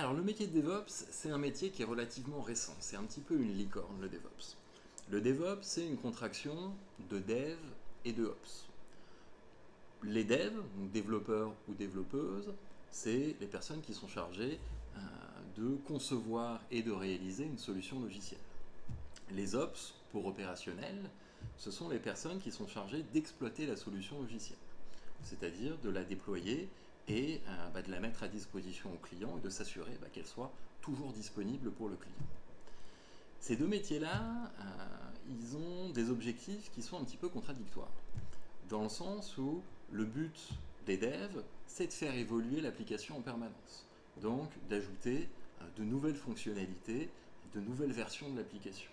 Alors le métier de DevOps, c'est un métier qui est relativement récent, c'est un petit peu une licorne le DevOps. Le DevOps, c'est une contraction de Dev et de Ops. Les devs, donc développeurs ou développeuses, c'est les personnes qui sont chargées de concevoir et de réaliser une solution logicielle. Les Ops, pour opérationnel, ce sont les personnes qui sont chargées d'exploiter la solution logicielle, c'est-à-dire de la déployer et de la mettre à disposition au client et de s'assurer qu'elle soit toujours disponible pour le client. Ces deux métiers-là, ils ont des objectifs qui sont un petit peu contradictoires, dans le sens où le but des devs, c'est de faire évoluer l'application en permanence, donc d'ajouter de nouvelles fonctionnalités, de nouvelles versions de l'application.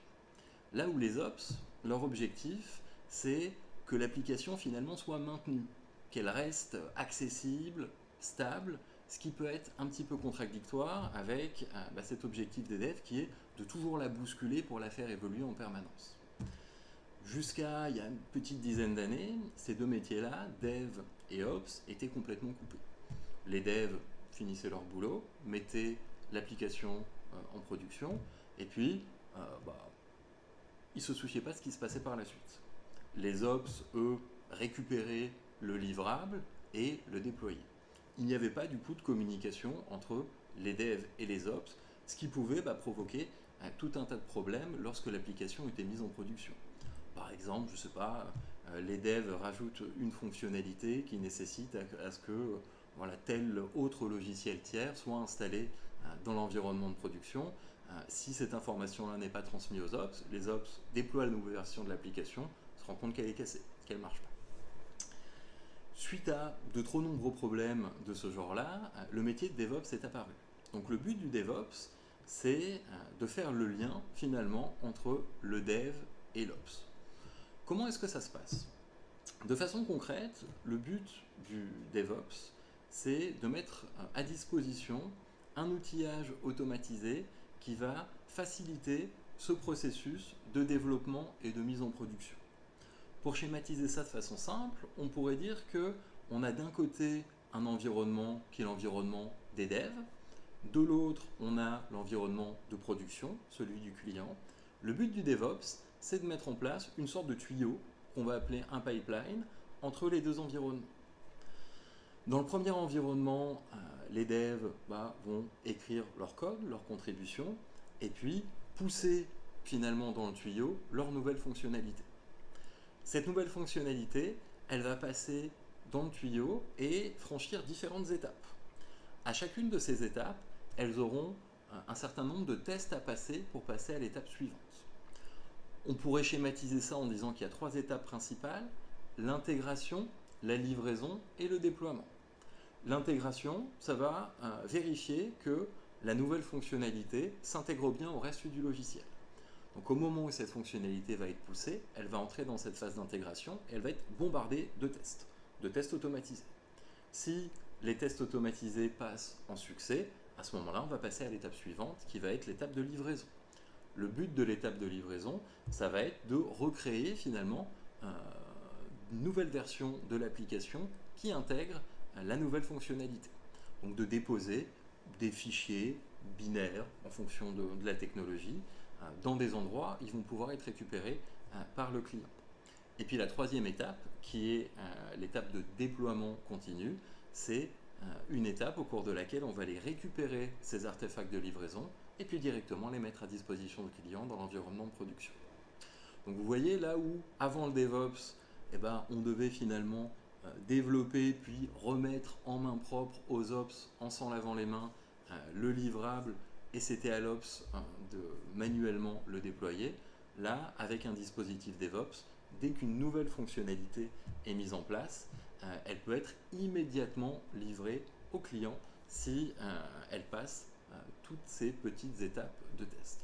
Là où les ops, leur objectif, c'est que l'application finalement soit maintenue, qu'elle reste accessible, stable, ce qui peut être un petit peu contradictoire avec cet objectif des devs qui est de toujours la bousculer pour la faire évoluer en permanence. Jusqu'à il y a une petite dizaine d'années, ces deux métiers-là, dev et ops, étaient complètement coupés. Les devs finissaient leur boulot, mettaient l'application en production, et puis ils ne se souciaient pas de ce qui se passait par la suite. Les ops, eux, récupéraient le livrable et le déployaient. Il n'y avait pas du coup de communication entre les devs et les ops, ce qui pouvait provoquer tout un tas de problèmes lorsque l'application était mise en production. Par exemple, je ne sais pas, les devs rajoutent une fonctionnalité qui nécessite à ce que tel autre logiciel tiers soit installé dans l'environnement de production. Si cette information-là n'est pas transmise aux ops, les ops déploient la nouvelle version de l'application, se rendent compte qu'elle est cassée, qu'elle ne marche pas. Suite à de trop nombreux problèmes de ce genre-là, le métier de DevOps est apparu. Donc le but du DevOps, c'est de faire le lien finalement entre le dev et l'ops. Comment est-ce que ça se passe? De façon concrète, le but du DevOps, c'est de mettre à disposition un outillage automatisé qui va faciliter ce processus de développement et de mise en production. Pour schématiser ça de façon simple, on pourrait dire qu'on a d'un côté un environnement qui est l'environnement des devs, de l'autre on a l'environnement de production, celui du client. Le but du DevOps, c'est de mettre en place une sorte de tuyau qu'on va appeler un pipeline entre les deux environnements. Dans le premier environnement, les devs vont écrire leur code, leur contribution, et puis pousser finalement dans le tuyau leur nouvelle fonctionnalité. Cette nouvelle fonctionnalité, elle va passer dans le tuyau et franchir différentes étapes. À chacune de ces étapes, elles auront un certain nombre de tests à passer pour passer à l'étape suivante. On pourrait schématiser ça en disant qu'il y a trois étapes principales: l'intégration, la livraison et le déploiement. L'intégration, ça va vérifier que la nouvelle fonctionnalité s'intègre bien au reste du logiciel. Donc au moment où cette fonctionnalité va être poussée, elle va entrer dans cette phase d'intégration et elle va être bombardée de tests automatisés. Si les tests automatisés passent en succès, à ce moment-là, on va passer à l'étape suivante qui va être l'étape de livraison. Le but de l'étape de livraison, ça va être de recréer finalement une nouvelle version de l'application qui intègre la nouvelle fonctionnalité. Donc de déposer des fichiers binaires en fonction de la technologie dans des endroits, ils vont pouvoir être récupérés par le client. Et puis la troisième étape, qui est l'étape de déploiement continu, c'est une étape au cours de laquelle on va aller récupérer ces artefacts de livraison et puis directement les mettre à disposition du client dans l'environnement de production. Donc vous voyez là où, avant le DevOps, on devait finalement développer puis remettre en main propre aux ops en s'en lavant les mains le livrable, et c'était à l'ops de manuellement le déployer. Là, avec un dispositif DevOps, dès qu'une nouvelle fonctionnalité est mise en place, elle peut être immédiatement livrée au client si elle passe toutes ces petites étapes de test.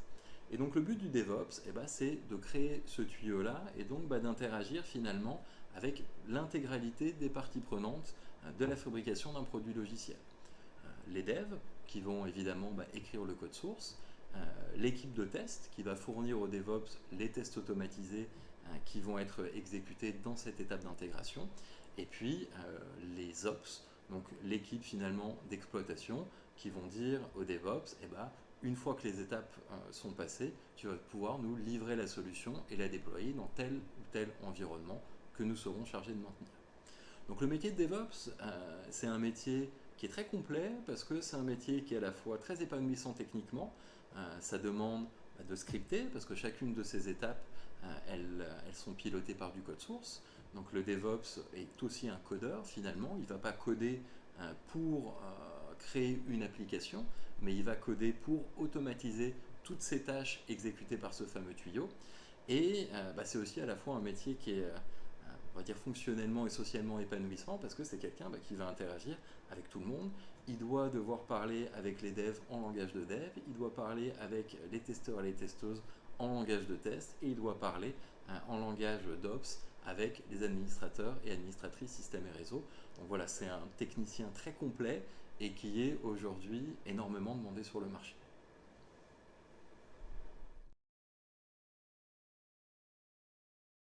Et donc le but du DevOps, c'est de créer ce tuyau-là et donc d'interagir finalement avec l'intégralité des parties prenantes de la fabrication d'un produit logiciel. Les devs qui vont évidemment écrire le code source, l'équipe de test qui va fournir au DevOps les tests automatisés qui vont être exécutés dans cette étape d'intégration, et puis les ops Donc l'équipe finalement d'exploitation qui vont dire au DevOps, eh ben, une fois que les étapes sont passées, tu vas pouvoir nous livrer la solution et la déployer dans tel ou tel environnement que nous serons chargés de maintenir. Donc le métier de DevOps, c'est un métier qui est très complet parce que c'est un métier qui est à la fois très épanouissant techniquement. Ça demande de scripter parce que chacune de ces étapes, elles sont pilotées par du code source. Donc le DevOps est aussi un codeur finalement. Il ne va pas coder pour créer une application, mais il va coder pour automatiser toutes ces tâches exécutées par ce fameux tuyau. Et c'est aussi à la fois un métier qui est on va dire fonctionnellement et socialement épanouissant parce que c'est quelqu'un qui va interagir avec tout le monde. Il doit devoir parler avec les devs en langage de dev, il doit parler avec les testeurs et les testeuses en langage de test et il doit parler en langage d'ops avec les administrateurs et administratrices système et réseau. Donc voilà, c'est un technicien très complet et qui est aujourd'hui énormément demandé sur le marché.